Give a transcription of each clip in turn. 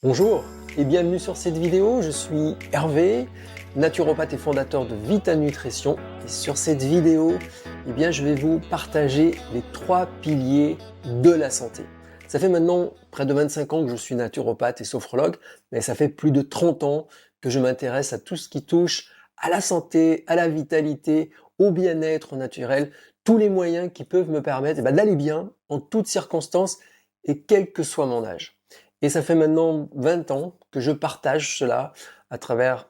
Bonjour et bienvenue sur cette vidéo, je suis Hervé, naturopathe et fondateur de Vita Nutrition. Et sur cette vidéo, je vais vous partager les 3 piliers de la santé. Ça fait maintenant près de 25 ans que je suis naturopathe et sophrologue, mais ça fait plus de 30 ans que je m'intéresse à tout ce qui touche à la santé, à la vitalité, au bien-être naturel, tous les moyens qui peuvent me permettre d'aller bien en toutes circonstances et quel que soit mon âge. Et ça fait maintenant 20 ans que je partage cela à travers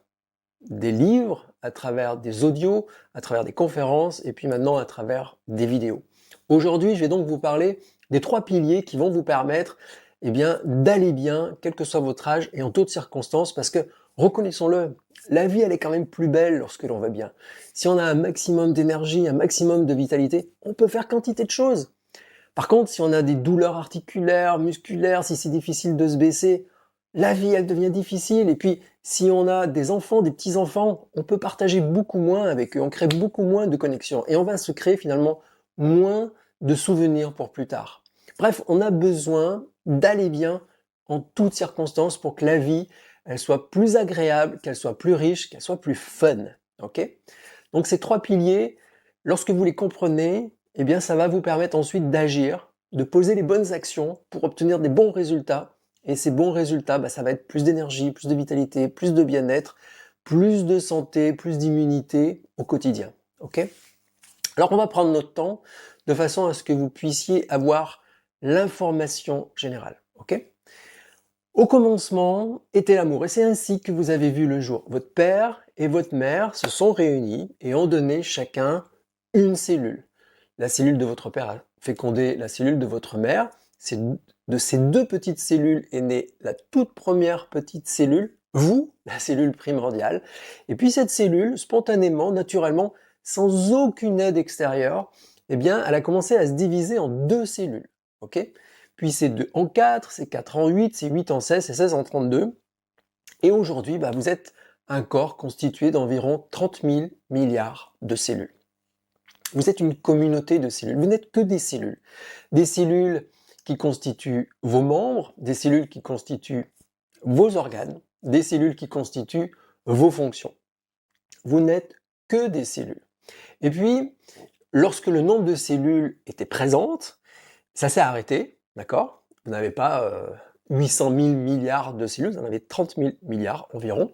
des livres, à travers des audios, à travers des conférences et puis maintenant à travers des vidéos. Aujourd'hui, je vais donc vous parler des 3 piliers qui vont vous permettre d'aller bien, quel que soit votre âge et en toutes circonstances, parce que, reconnaissons-le, la vie elle est quand même plus belle lorsque l'on va bien. Si on a un maximum d'énergie, un maximum de vitalité, on peut faire quantité de choses. Par contre, si on a des douleurs articulaires, musculaires, si c'est difficile de se baisser, la vie, elle devient difficile. Et puis, si on a des enfants, des petits-enfants, on peut partager beaucoup moins avec eux, on crée beaucoup moins de connexions. Et on va se créer finalement moins de souvenirs pour plus tard. Bref, on a besoin d'aller bien en toutes circonstances pour que la vie, elle soit plus agréable, qu'elle soit plus riche, qu'elle soit plus fun. Ok? Donc ces 3 piliers, lorsque vous les comprenez, ça va vous permettre ensuite d'agir, de poser les bonnes actions pour obtenir des bons résultats. Et ces bons résultats, ça va être plus d'énergie, plus de vitalité, plus de bien-être, plus de santé, plus d'immunité au quotidien. Ok? Alors on va prendre notre temps de façon à ce que vous puissiez avoir l'information générale. Ok? Au commencement était l'amour, et c'est ainsi que vous avez vu le jour. Votre père et votre mère se sont réunis et ont donné chacun une cellule. La cellule de votre père a fécondé la cellule de votre mère. C'est de ces 2 petites cellules est née la toute première petite cellule, vous, la cellule primordiale. Et puis cette cellule, spontanément, naturellement, sans aucune aide extérieure, elle a commencé à se diviser en 2 cellules. Ok? Puis c'est 2 en 4, c'est 4 en 8, c'est 8 en 16, c'est 16 en 32. Et aujourd'hui, vous êtes un corps constitué d'environ 30 000 milliards de cellules. Vous êtes une communauté de cellules. Vous n'êtes que des cellules. Des cellules qui constituent vos membres, des cellules qui constituent vos organes, des cellules qui constituent vos fonctions. Vous n'êtes que des cellules. Et puis, lorsque le nombre de cellules était présente, ça s'est arrêté, d'accord? Vous n'avez pas 800 000 milliards de cellules, vous en avez 30 000 milliards environ.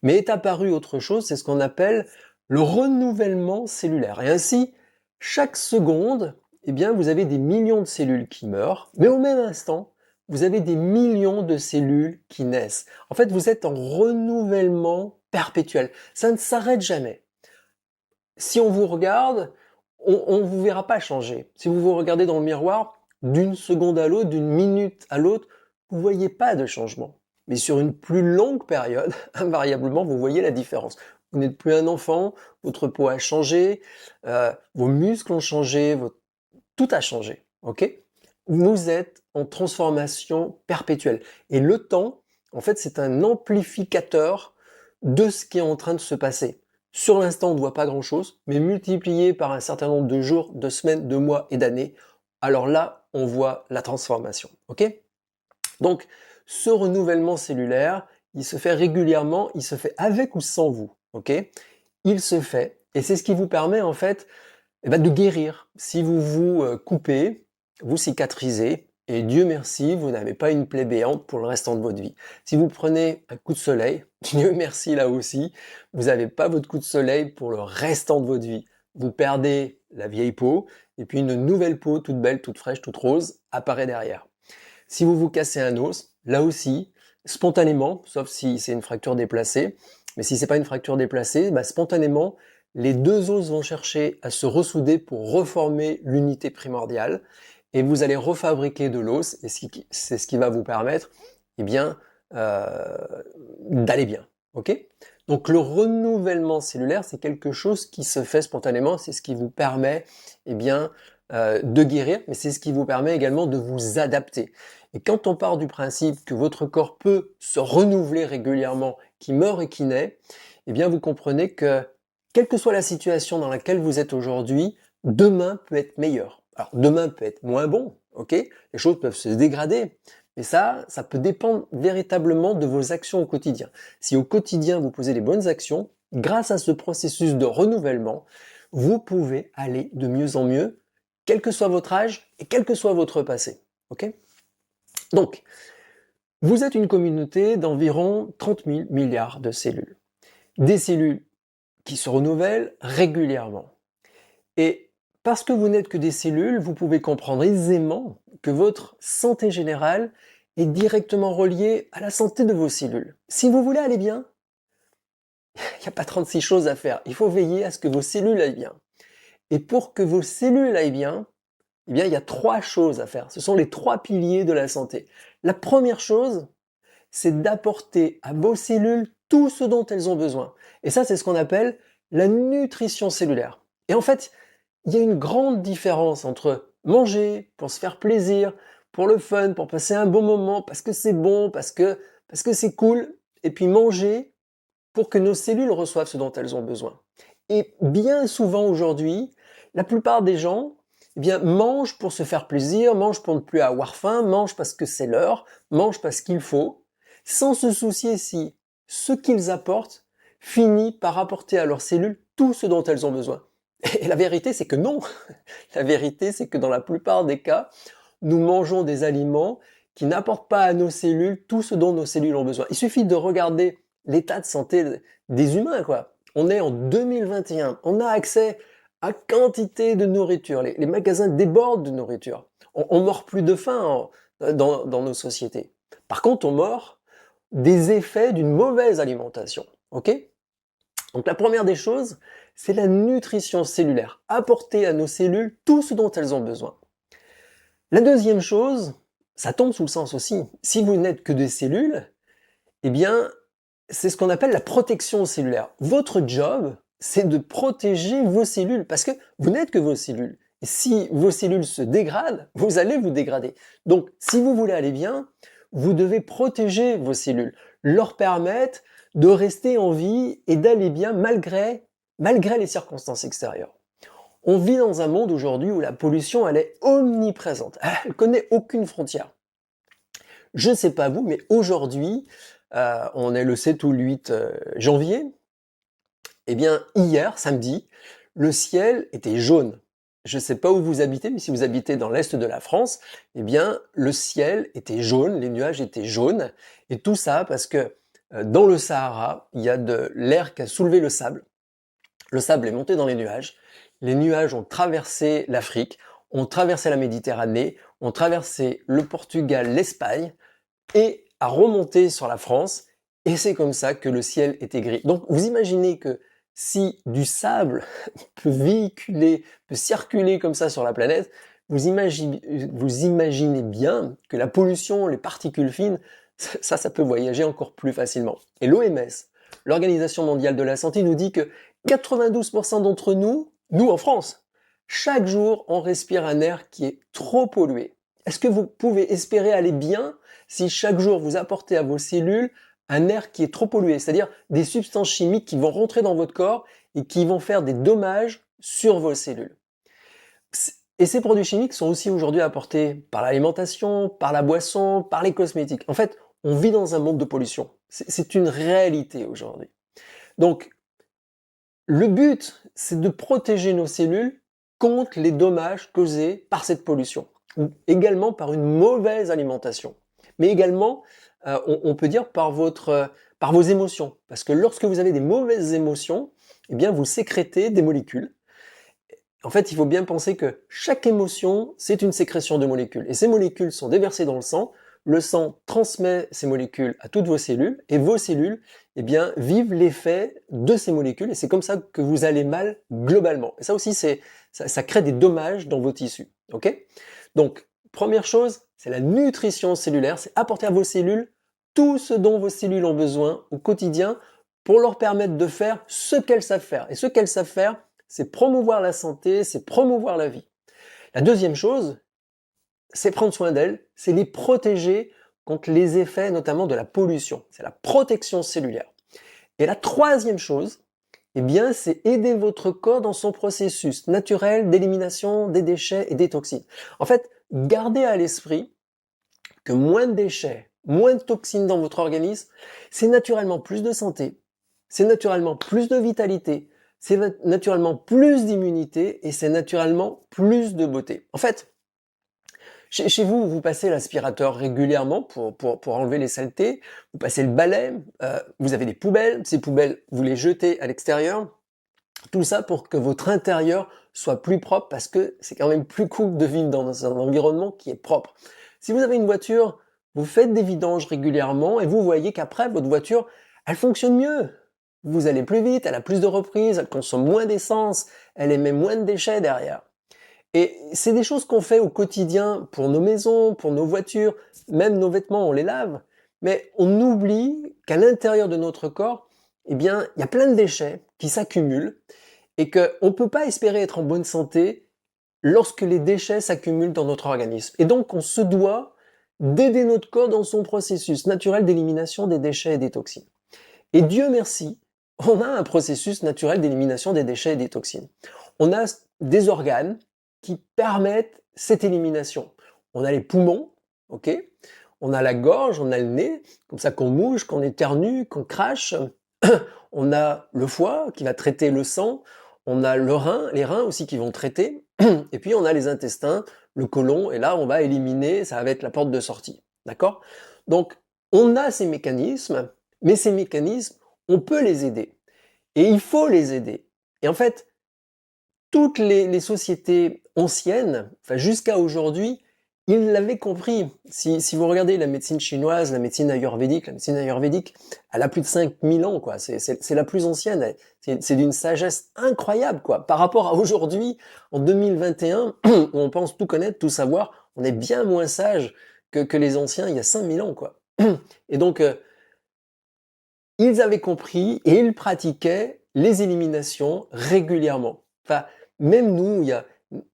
Mais est apparu autre chose, c'est ce qu'on appelle le renouvellement cellulaire. Et ainsi, chaque seconde, vous avez des millions de cellules qui meurent, mais au même instant, vous avez des millions de cellules qui naissent. En fait, vous êtes en renouvellement perpétuel. Ça ne s'arrête jamais. Si on vous regarde, on ne vous verra pas changer. Si vous vous regardez dans le miroir, d'une seconde à l'autre, d'une minute à l'autre, vous ne voyez pas de changement. Mais sur une plus longue période, invariablement, vous voyez la différence. Vous n'êtes plus un enfant, votre peau a changé, vos muscles ont changé, tout a changé. Ok? Vous êtes en transformation perpétuelle. Et le temps, en fait, c'est un amplificateur de ce qui est en train de se passer. Sur l'instant, on ne voit pas grand-chose, mais multiplié par un certain nombre de jours, de semaines, de mois et d'années, alors là, on voit la transformation. Ok? Donc, ce renouvellement cellulaire, il se fait régulièrement, il se fait avec ou sans vous. Ok? Il se fait, et c'est ce qui vous permet en fait de guérir. Si vous vous coupez, vous cicatrisez, et Dieu merci, vous n'avez pas une plaie béante pour le restant de votre vie. Si vous prenez un coup de soleil, Dieu merci là aussi, vous n'avez pas votre coup de soleil pour le restant de votre vie. Vous perdez la vieille peau, et puis une nouvelle peau toute belle, toute fraîche, toute rose apparaît derrière. Si vous vous cassez un os, là aussi, spontanément, sauf si c'est une fracture déplacée, mais si c'est pas une fracture déplacée, spontanément, les 2 os vont chercher à se ressouder pour reformer l'unité primordiale, et vous allez refabriquer de l'os, et c'est ce qui va vous permettre, euh, d'aller bien. Ok? Donc le renouvellement cellulaire, c'est quelque chose qui se fait spontanément, c'est ce qui vous permet, de guérir, mais c'est ce qui vous permet également de vous adapter. Et quand on part du principe que votre corps peut se renouveler régulièrement, qui meurt et qui naît, vous comprenez que quelle que soit la situation dans laquelle vous êtes aujourd'hui, demain peut être meilleur. Alors demain peut être moins bon, ok? Les choses peuvent se dégrader, Mais ça peut dépendre véritablement de vos actions au quotidien. Si au quotidien vous posez les bonnes actions, grâce à ce processus de renouvellement, vous pouvez aller de mieux en mieux, quel que soit votre âge et quel que soit votre passé. Ok? Donc, vous êtes une communauté d'environ 30 000 milliards de cellules. Des cellules qui se renouvellent régulièrement. Et parce que vous n'êtes que des cellules, vous pouvez comprendre aisément que votre santé générale est directement reliée à la santé de vos cellules. Si vous voulez aller bien, il n'y a pas 36 choses à faire. Il faut veiller à ce que vos cellules aillent bien. Et pour que vos cellules aillent bien, eh bien, il y a 3 choses à faire. Ce sont les 3 piliers de la santé. La première chose, c'est d'apporter à vos cellules tout ce dont elles ont besoin. Et ça, c'est ce qu'on appelle la nutrition cellulaire. Et en fait, il y a une grande différence entre manger pour se faire plaisir, pour le fun, pour passer un bon moment, parce que c'est bon, parce que c'est cool, et puis manger pour que nos cellules reçoivent ce dont elles ont besoin. Et bien souvent aujourd'hui, la plupart des gens eh bien, mangent pour se faire plaisir, mangent pour ne plus avoir faim, mangent parce que c'est l'heure, mangent parce qu'il faut, sans se soucier si ce qu'ils apportent finit par apporter à leurs cellules tout ce dont elles ont besoin. Et la vérité, c'est que non. La vérité, c'est que dans la plupart des cas, nous mangeons des aliments qui n'apportent pas à nos cellules tout ce dont nos cellules ont besoin. Il suffit de regarder l'état de santé des humains, quoi. On est en 2021, on a accès à quantité de nourriture. Les magasins débordent de nourriture. On mord plus de faim dans nos sociétés. Par contre, on mord des effets d'une mauvaise alimentation. Ok ? Donc la première des choses, c'est la nutrition cellulaire. Apporter à nos cellules tout ce dont elles ont besoin. La deuxième chose, ça tombe sous le sens aussi. Si vous n'êtes que des cellules, eh bien, c'est ce qu'on appelle la protection cellulaire. Votre job, c'est de protéger vos cellules, parce que vous n'êtes que vos cellules. Et si vos cellules se dégradent, vous allez vous dégrader. Donc, si vous voulez aller bien, vous devez protéger vos cellules, leur permettre de rester en vie et d'aller bien malgré les circonstances extérieures. On vit dans un monde aujourd'hui où la pollution, elle est omniprésente. Elle connaît aucune frontière. Je ne sais pas vous, mais aujourd'hui, on est le 7 ou le 8 janvier. Eh bien, hier, samedi, le ciel était jaune. Je ne sais pas où vous habitez, mais si vous habitez dans l'est de la France, eh bien, le ciel était jaune, les nuages étaient jaunes. Et tout ça parce que dans le Sahara, il y a de l'air qui a soulevé le sable. Le sable est monté dans les nuages ont traversé l'Afrique, ont traversé la Méditerranée, ont traversé le Portugal, l'Espagne, et a remonté sur la France, et c'est comme ça que le ciel était gris. Donc vous imaginez que si du sable peut circuler comme ça sur la planète, vous imaginez bien que la pollution, les particules fines, ça peut voyager encore plus facilement. Et l'OMS, l'Organisation mondiale de la santé, nous dit que 92% d'entre nous en France, chaque jour, on respire un air qui est trop pollué. Est-ce que vous pouvez espérer aller bien si chaque jour vous apportez à vos cellules un air qui est trop pollué, c'est-à-dire des substances chimiques qui vont rentrer dans votre corps et qui vont faire des dommages sur vos cellules? Et ces produits chimiques sont aussi aujourd'hui apportés par l'alimentation, par la boisson, par les cosmétiques. En fait, on vit dans un monde de pollution. C'est une réalité aujourd'hui. Donc, le but, c'est de protéger nos cellules contre les dommages causés par cette pollution, ou également par une mauvaise alimentation, mais également, on peut dire par vos émotions, parce que lorsque vous avez des mauvaises émotions, eh bien vous sécrétez des molécules. En fait, il faut bien penser que chaque émotion, c'est une sécrétion de molécules, et ces molécules sont déversées dans le sang transmet ces molécules à toutes vos cellules, et vos cellules, eh bien, vivent l'effet de ces molécules, et c'est comme ça que vous allez mal globalement. Et ça aussi, ça crée des dommages dans vos tissus. Ok ? Donc, première chose, c'est la nutrition cellulaire, c'est apporter à vos cellules tout ce dont vos cellules ont besoin au quotidien pour leur permettre de faire ce qu'elles savent faire. Et ce qu'elles savent faire, c'est promouvoir la santé, c'est promouvoir la vie. La deuxième chose, c'est prendre soin d'elles, c'est les protéger contre les effets notamment de la pollution. C'est la protection cellulaire. Et la troisième chose, eh bien, c'est aider votre corps dans son processus naturel d'élimination des déchets et des toxines. En fait, gardez à l'esprit que moins de déchets, moins de toxines dans votre organisme, c'est naturellement plus de santé, c'est naturellement plus de vitalité, c'est naturellement plus d'immunité et c'est naturellement plus de beauté. En fait, chez vous, vous passez l'aspirateur régulièrement pour enlever les saletés, vous passez le balai, vous avez des poubelles, ces poubelles, vous les jetez à l'extérieur, tout ça pour que votre intérieur soit plus propre parce que c'est quand même plus cool de vivre dans un environnement qui est propre. Si vous avez une voiture, vous faites des vidanges régulièrement et vous voyez qu'après, votre voiture, elle fonctionne mieux. Vous allez plus vite, elle a plus de reprises, elle consomme moins d'essence, elle émet moins de déchets derrière. Et c'est des choses qu'on fait au quotidien pour nos maisons, pour nos voitures, même nos vêtements, on les lave. Mais on oublie qu'à l'intérieur de notre corps, eh bien, il y a plein de déchets qui s'accumulent et qu'on ne peut pas espérer être en bonne santé lorsque les déchets s'accumulent dans notre organisme. Et donc, on se doit d'aider notre corps dans son processus naturel d'élimination des déchets et des toxines. Et Dieu merci, on a un processus naturel d'élimination des déchets et des toxines. On a des organes qui permettent cette élimination. On a les poumons, ok? On a la gorge, on a le nez, comme ça qu'on mouche, qu'on éternue, qu'on crache. On a le foie qui va traiter le sang. On a les reins aussi qui vont traiter. Et puis on a les intestins, le côlon, et là on va éliminer, ça va être la porte de sortie. D'accord? Donc on a ces mécanismes, mais ces mécanismes, on peut les aider. Et il faut les aider. Et en fait, toutes les sociétés anciennes, enfin jusqu'à aujourd'hui, ils l'avaient compris. Si vous regardez la médecine chinoise, la médecine ayurvédique, elle a plus de 5000 ans, quoi. C'est la plus ancienne. C'est d'une sagesse incroyable, quoi. Par rapport à aujourd'hui, en 2021, où on pense tout connaître, tout savoir, on est bien moins sage que les anciens il y a 5000 ans, quoi. Et donc, ils avaient compris et ils pratiquaient les éliminations régulièrement. Enfin, même nous,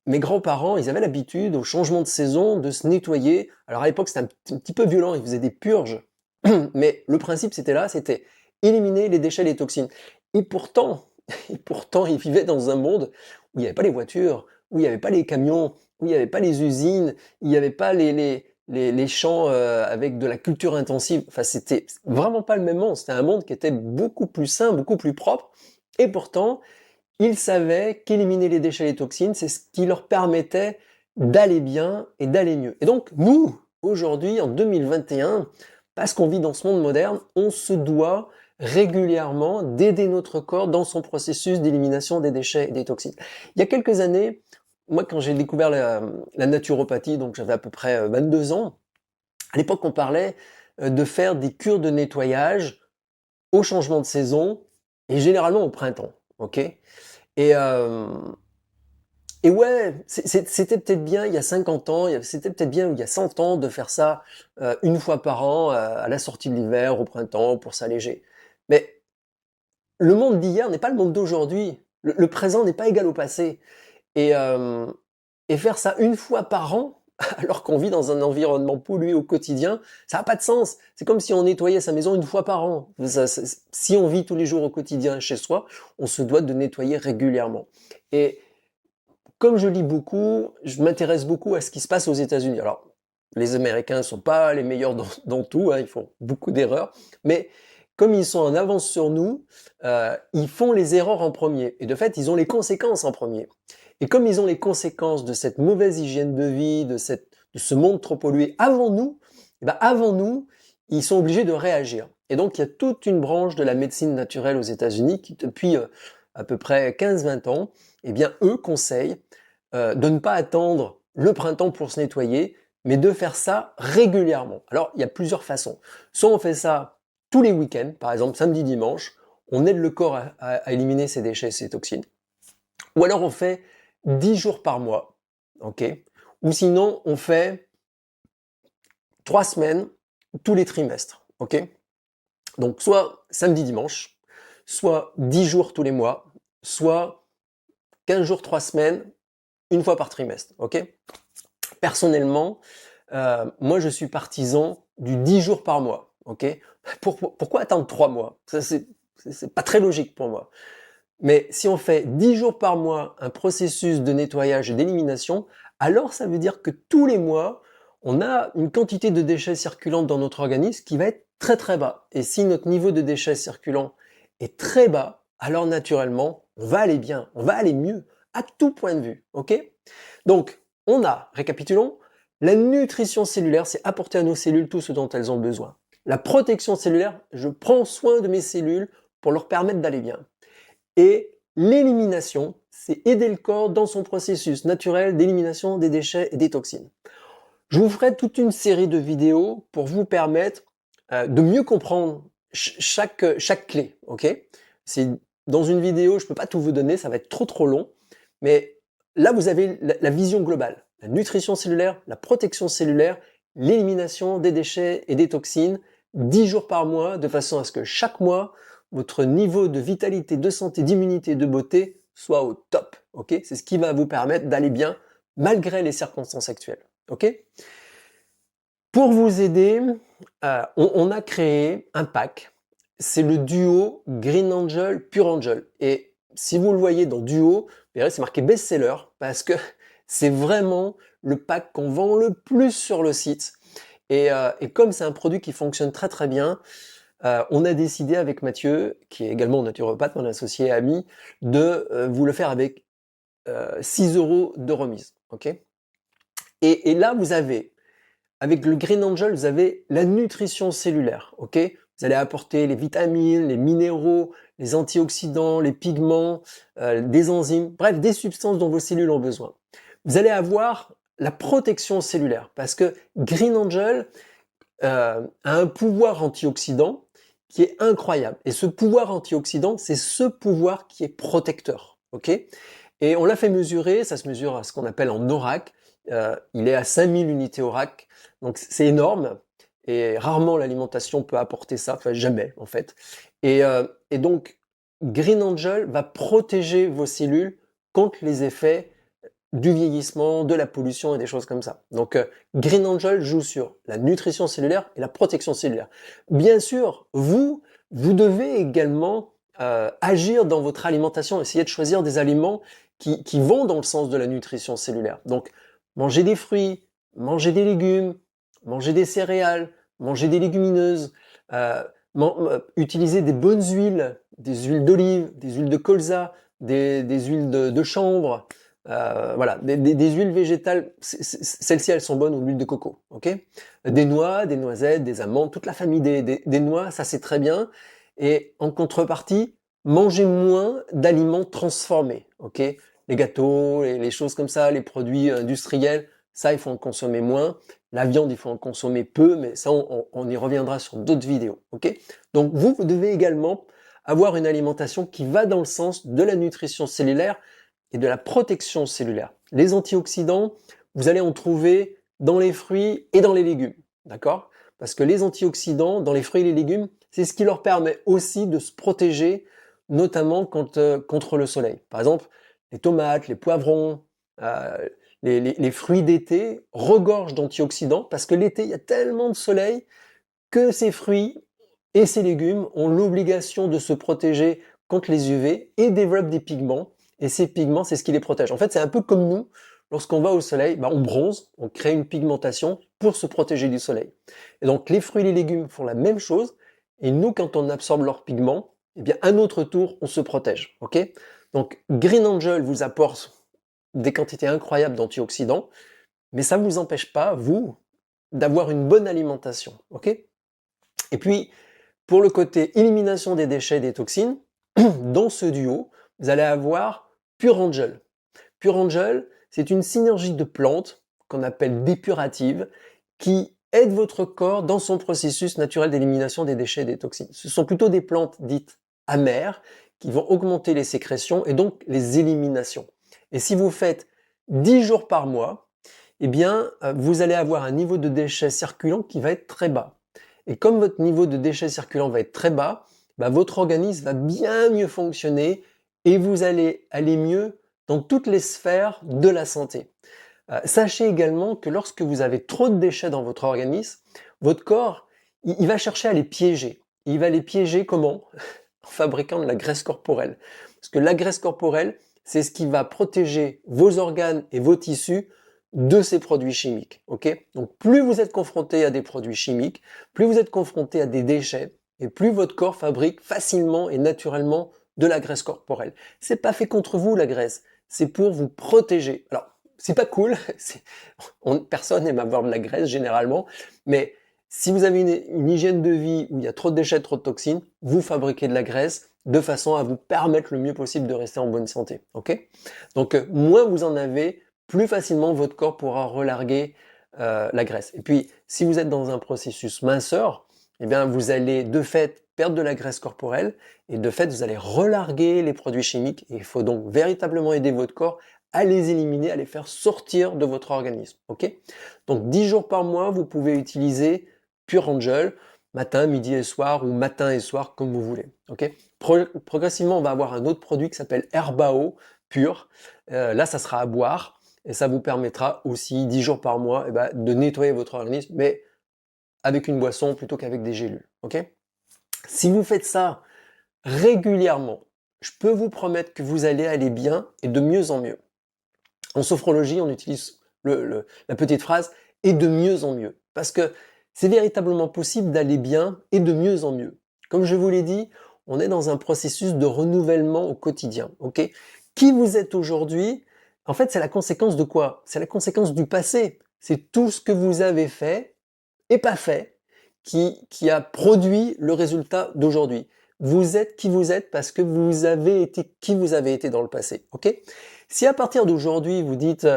mes grands-parents, ils avaient l'habitude, au changement de saison, de se nettoyer. Alors à l'époque, c'était un petit peu violent, ils faisaient des purges. Mais le principe, c'était là, c'était éliminer les déchets, les toxines. Et pourtant, ils vivaient dans un monde où il n'y avait pas les voitures, où il n'y avait pas les camions, où il n'y avait pas les usines, il n'y avait pas les champs avec de la culture intensive. Enfin, c'était vraiment pas le même monde. C'était un monde qui était beaucoup plus sain, beaucoup plus propre. Et pourtant, ils savaient qu'éliminer les déchets et les toxines, c'est ce qui leur permettait d'aller bien et d'aller mieux. Et donc, nous, aujourd'hui, en 2021, parce qu'on vit dans ce monde moderne, on se doit régulièrement d'aider notre corps dans son processus d'élimination des déchets et des toxines. Il y a quelques années, moi, quand j'ai découvert la naturopathie, donc j'avais à peu près 22 ans, à l'époque, on parlait de faire des cures de nettoyage au changement de saison et généralement au printemps, ok? Et, euh, et ouais, c'était peut-être bien il y a 50 ans, c'était peut-être bien il y a 100 ans de faire ça une fois par an à la sortie de l'hiver, au printemps, pour s'alléger. Mais le monde d'hier n'est pas le monde d'aujourd'hui. Le présent n'est pas égal au passé. Et, euh, et faire ça une fois par an, alors qu'on vit dans un environnement pollué au quotidien, ça n'a pas de sens. C'est comme si on nettoyait sa maison une fois par an. Si on vit tous les jours au quotidien chez soi, on se doit de nettoyer régulièrement. Et comme je lis beaucoup, je m'intéresse beaucoup à ce qui se passe aux États-Unis. Alors, les Américains ne sont pas les meilleurs dans tout, hein, ils font beaucoup d'erreurs, mais comme ils sont en avance sur nous, ils font les erreurs en premier. Et de fait, ils ont les conséquences en premier. Et comme ils ont les conséquences de cette mauvaise hygiène de vie, de ce monde trop pollué avant nous, ils sont obligés de réagir. Et donc, il y a toute une branche de la médecine naturelle aux États-Unis qui, depuis à peu près 15-20 ans, eh bien, eux conseillent de ne pas attendre le printemps pour se nettoyer, mais de faire ça régulièrement. Alors, il y a plusieurs façons. Soit on fait ça tous les week-ends, par exemple samedi, dimanche, on aide le corps à éliminer ses déchets, ses toxines. Ou alors on fait 10 jours par mois, ok? Ou sinon, on fait 3 semaines tous les trimestres, ok? Donc, soit samedi, dimanche, soit 10 jours tous les mois, soit 15 jours, 3 semaines, une fois par trimestre, ok? Personnellement, moi je suis partisan du 10 jours par mois, ok? Pourquoi attendre 3 mois? Ça, c'est pas très logique pour moi. Mais si on fait 10 jours par mois un processus de nettoyage et d'élimination, alors ça veut dire que tous les mois, on a une quantité de déchets circulants dans notre organisme qui va être très très bas. Et si notre niveau de déchets circulants est très bas, alors naturellement, on va aller bien, on va aller mieux, à tout point de vue, ok? Donc, on a, récapitulons, la nutrition cellulaire, c'est apporter à nos cellules tout ce dont elles ont besoin. La protection cellulaire, je prends soin de mes cellules pour leur permettre d'aller bien. Et l'élimination, c'est aider le corps dans son processus naturel d'élimination des déchets et des toxines. Je vous ferai toute une série de vidéos pour vous permettre de mieux comprendre chaque clé, ok? Dans une vidéo, je ne peux pas tout vous donner, ça va être trop long, mais là, vous avez la vision globale. La nutrition cellulaire, la protection cellulaire, l'élimination des déchets et des toxines, 10 jours par mois, de façon à ce que chaque mois, votre niveau de vitalité, de santé, d'immunité, de beauté soit au top, ok? C'est ce qui va vous permettre d'aller bien malgré les circonstances actuelles, ok? Pour vous aider, on a créé un pack. C'est le duo Green Angel Pure Angel. Et si vous le voyez dans duo, vous verrez, c'est marqué best-seller parce que c'est vraiment le pack qu'on vend le plus sur le site. Et comme c'est un produit qui fonctionne très très bien, on a décidé avec Mathieu, qui est également naturopathe, mon associé et ami, de vous le faire avec 6 € de remise. Okay, et là, vous avez, avec le Green Angel, vous avez la nutrition cellulaire. Okay, vous allez apporter les vitamines, les minéraux, les antioxydants, les pigments, des enzymes, bref, des substances dont vos cellules ont besoin. Vous allez avoir la protection cellulaire, parce que Green Angel a un pouvoir antioxydant qui est incroyable. Et ce pouvoir antioxydant, c'est ce pouvoir qui est protecteur. Ok ? Et on l'a fait mesurer, ça se mesure à ce qu'on appelle en ORAC. Il est à 5000 unités ORAC, donc c'est énorme. Et rarement l'alimentation peut apporter ça, enfin jamais en fait. Et donc Green Angel va protéger vos cellules contre les effets du vieillissement, de la pollution et des choses comme ça. Donc Green Angel joue sur la nutrition cellulaire et la protection cellulaire. Bien sûr, vous devez également agir dans votre alimentation, essayer de choisir des aliments qui vont dans le sens de la nutrition cellulaire. Donc manger des fruits, manger des légumes, manger des céréales, manger des légumineuses, utiliser des bonnes huiles, des huiles d'olive, des huiles de colza, des huiles de chanvre, voilà, des huiles végétales, celles-ci elles sont bonnes, ou l'huile de coco, ok? Des noix, des noisettes, des amandes, toute la famille des noix, ça c'est très bien. Et en contrepartie, mangez moins d'aliments transformés, ok? Les gâteaux, les choses comme ça, les produits industriels, ça il faut en consommer moins. La viande, il faut en consommer peu, mais ça on y reviendra sur d'autres vidéos, ok? Donc vous devez également avoir une alimentation qui va dans le sens de la nutrition cellulaire et de la protection cellulaire. Les antioxydants, vous allez en trouver dans les fruits et dans les légumes, d'accord? Parce que les antioxydants, dans les fruits et les légumes, c'est ce qui leur permet aussi de se protéger, notamment contre le soleil. Par exemple, les tomates, les poivrons, les fruits d'été regorgent d'antioxydants parce que l'été, il y a tellement de soleil que ces fruits et ces légumes ont l'obligation de se protéger contre les UV et développent des pigments. Et ces pigments, c'est ce qui les protège. En fait, c'est un peu comme nous, lorsqu'on va au soleil, on bronze, on crée une pigmentation pour se protéger du soleil. Et donc, les fruits et les légumes font la même chose. Et nous, quand on absorbe leurs pigments, eh bien, à notre tour, on se protège. Ok ? Donc, Green Angel vous apporte des quantités incroyables d'antioxydants, mais ça ne vous empêche pas, vous, d'avoir une bonne alimentation. Ok ? Et puis, pour le côté élimination des déchets et des toxines, dans ce duo, vous allez avoir Pure Angel. Pure Angel, c'est une synergie de plantes qu'on appelle dépuratives qui aident votre corps dans son processus naturel d'élimination des déchets et des toxines. Ce sont plutôt des plantes dites amères qui vont augmenter les sécrétions et donc les éliminations. Et si vous faites 10 jours par mois, eh bien, vous allez avoir un niveau de déchets circulants qui va être très bas. Et comme votre niveau de déchets circulants va être très bas, votre organisme va bien mieux fonctionner et vous allez aller mieux dans toutes les sphères de la santé. Sachez également que lorsque vous avez trop de déchets dans votre organisme, votre corps, il va chercher à les piéger. Il va les piéger comment ? En fabriquant de la graisse corporelle. Parce que la graisse corporelle, c'est ce qui va protéger vos organes et vos tissus de ces produits chimiques. Ok? Donc plus vous êtes confronté à des produits chimiques, plus vous êtes confronté à des déchets, et plus votre corps fabrique facilement et naturellement de la graisse corporelle. C'est pas fait contre vous la graisse, c'est pour vous protéger. Alors, c'est pas cool, personne n'aime avoir de la graisse généralement, mais si vous avez une hygiène de vie où il y a trop de déchets, trop de toxines, vous fabriquez de la graisse de façon à vous permettre le mieux possible de rester en bonne santé. Ok? Donc, moins vous en avez, plus facilement votre corps pourra relarguer la graisse. Et puis, si vous êtes dans un processus minceur, eh bien, vous allez de fait perdre de la graisse corporelle et de fait, vous allez relarguer les produits chimiques. Et il faut donc véritablement aider votre corps à les éliminer, à les faire sortir de votre organisme. Ok? Donc, 10 jours par mois, vous pouvez utiliser Pure Angel, matin, midi et soir, ou matin et soir, comme vous voulez. Ok? Progressivement, on va avoir un autre produit qui s'appelle Herbao Pure. Là, ça sera à boire. Et ça vous permettra aussi 10 jours par mois de nettoyer votre organisme, mais avec une boisson plutôt qu'avec des gélules. Okay? Si vous faites ça régulièrement, je peux vous promettre que vous allez aller bien et de mieux en mieux. En sophrologie, on utilise la petite phrase « et de mieux en mieux ». Parce que c'est véritablement possible d'aller bien et de mieux en mieux. Comme je vous l'ai dit, on est dans un processus de renouvellement au quotidien. Okay? Qui vous êtes aujourd'hui, en fait, c'est la conséquence de quoi? C'est la conséquence du passé. C'est tout ce que vous avez fait et pas fait qui a produit le résultat d'aujourd'hui. Vous êtes qui vous êtes parce que vous avez été qui vous avez été dans le passé. Ok? Si à partir d'aujourd'hui vous dites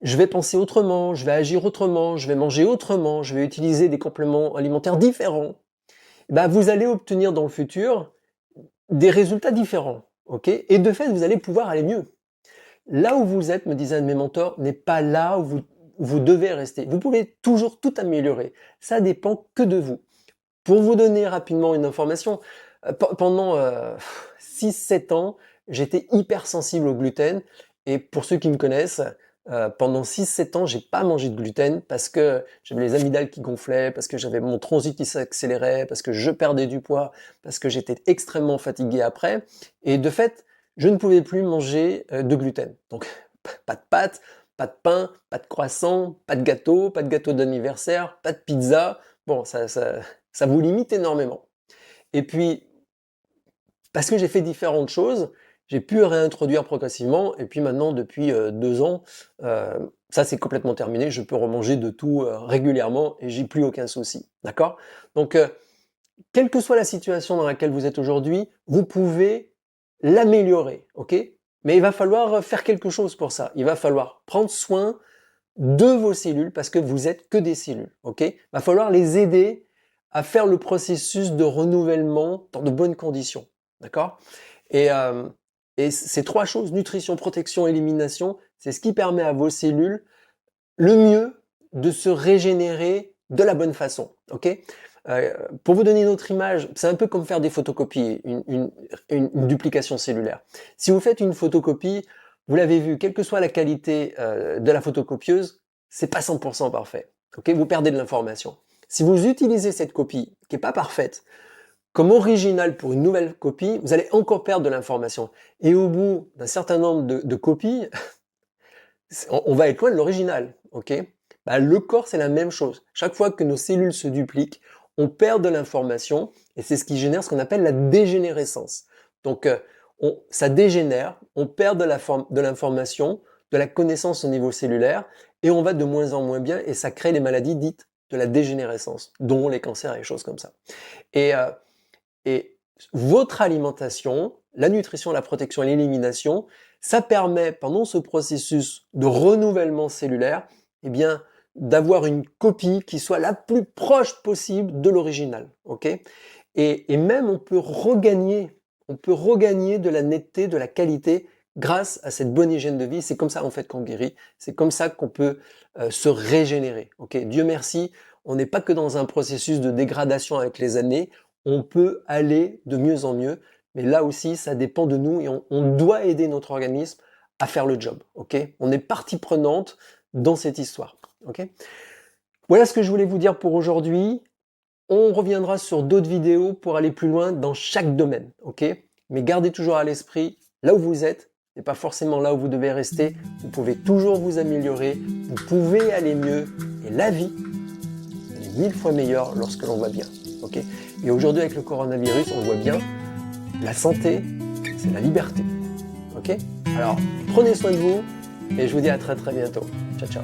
je vais penser autrement, je vais agir autrement, je vais manger autrement, je vais utiliser des compléments alimentaires différents, vous allez obtenir dans le futur des résultats différents. Ok? Et de fait, vous allez pouvoir aller mieux. Là où vous êtes, me disait un de mes mentors, n'est pas là où vous devez rester. Vous pouvez toujours tout améliorer. Ça dépend que de vous. Pour vous donner rapidement une information, pendant 6-7 ans, j'étais hypersensible au gluten. Et pour ceux qui me connaissent, pendant 6-7 ans, j'ai pas mangé de gluten parce que j'avais les amygdales qui gonflaient, parce que j'avais mon transit qui s'accélérait, parce que je perdais du poids, parce que j'étais extrêmement fatigué après. Et de fait, je ne pouvais plus manger de gluten. Donc, pas de pâtes, pas de pain, pas de croissant, pas de gâteau d'anniversaire, pas de pizza. Bon, ça vous limite énormément. Et puis, parce que j'ai fait différentes choses, j'ai pu réintroduire progressivement. Et puis maintenant, depuis 2 ans, ça c'est complètement terminé. Je peux remanger de tout régulièrement et j'ai plus aucun souci. D'accord? Donc, quelle que soit la situation dans laquelle vous êtes aujourd'hui, vous pouvez l'améliorer. Ok? Mais il va falloir faire quelque chose pour ça. Il va falloir prendre soin de vos cellules parce que vous êtes que des cellules. Ok? Il va falloir les aider à faire le processus de renouvellement dans de bonnes conditions. D'accord? Et ces 3 choses, nutrition, protection, élimination, c'est ce qui permet à vos cellules le mieux de se régénérer de la bonne façon. Ok? Pour vous donner une autre image, c'est un peu comme faire des photocopies, une duplication cellulaire. Si vous faites une photocopie, vous l'avez vu, quelle que soit la qualité de la photocopieuse, c'est pas 100% parfait. Ok? Vous perdez de l'information. Si vous utilisez cette copie qui est pas parfaite comme original pour une nouvelle copie, vous allez encore perdre de l'information. Et au bout d'un certain nombre de copies, on va être loin de l'original. Ok? Le corps, c'est la même chose. Chaque fois que nos cellules se dupliquent, on perd de l'information et c'est ce qui génère ce qu'on appelle la dégénérescence. Donc, ça dégénère, on perd de l'information, de la connaissance au niveau cellulaire et on va de moins en moins bien et ça crée les maladies dites de la dégénérescence, dont les cancers et les choses comme ça. Et votre alimentation, la nutrition, la protection et l'élimination, ça permet pendant ce processus de renouvellement cellulaire, d'avoir une copie qui soit la plus proche possible de l'original. Okay? Et même on peut regagner de la netteté, de la qualité grâce à cette bonne hygiène de vie. C'est comme ça en fait qu'on guérit. C'est comme ça qu'on peut se régénérer. Okay? Dieu merci, on n'est pas que dans un processus de dégradation avec les années. On peut aller de mieux en mieux. Mais là aussi, ça dépend de nous et on doit aider notre organisme à faire le job. Okay? On est partie prenante dans cette histoire. Okay? Voilà ce que je voulais vous dire pour aujourd'hui. On reviendra sur d'autres vidéos pour aller plus loin dans chaque domaine. Okay? Mais gardez toujours à l'esprit, là où vous êtes, n'est pas forcément là où vous devez rester. Vous pouvez toujours vous améliorer, vous pouvez aller mieux. Et la vie, elle est 1000 fois meilleure lorsque l'on va bien. Okay, et aujourd'hui, avec le coronavirus, on voit bien, la santé, c'est la liberté. Okay, alors, prenez soin de vous et je vous dis à très très bientôt. Ciao, ciao.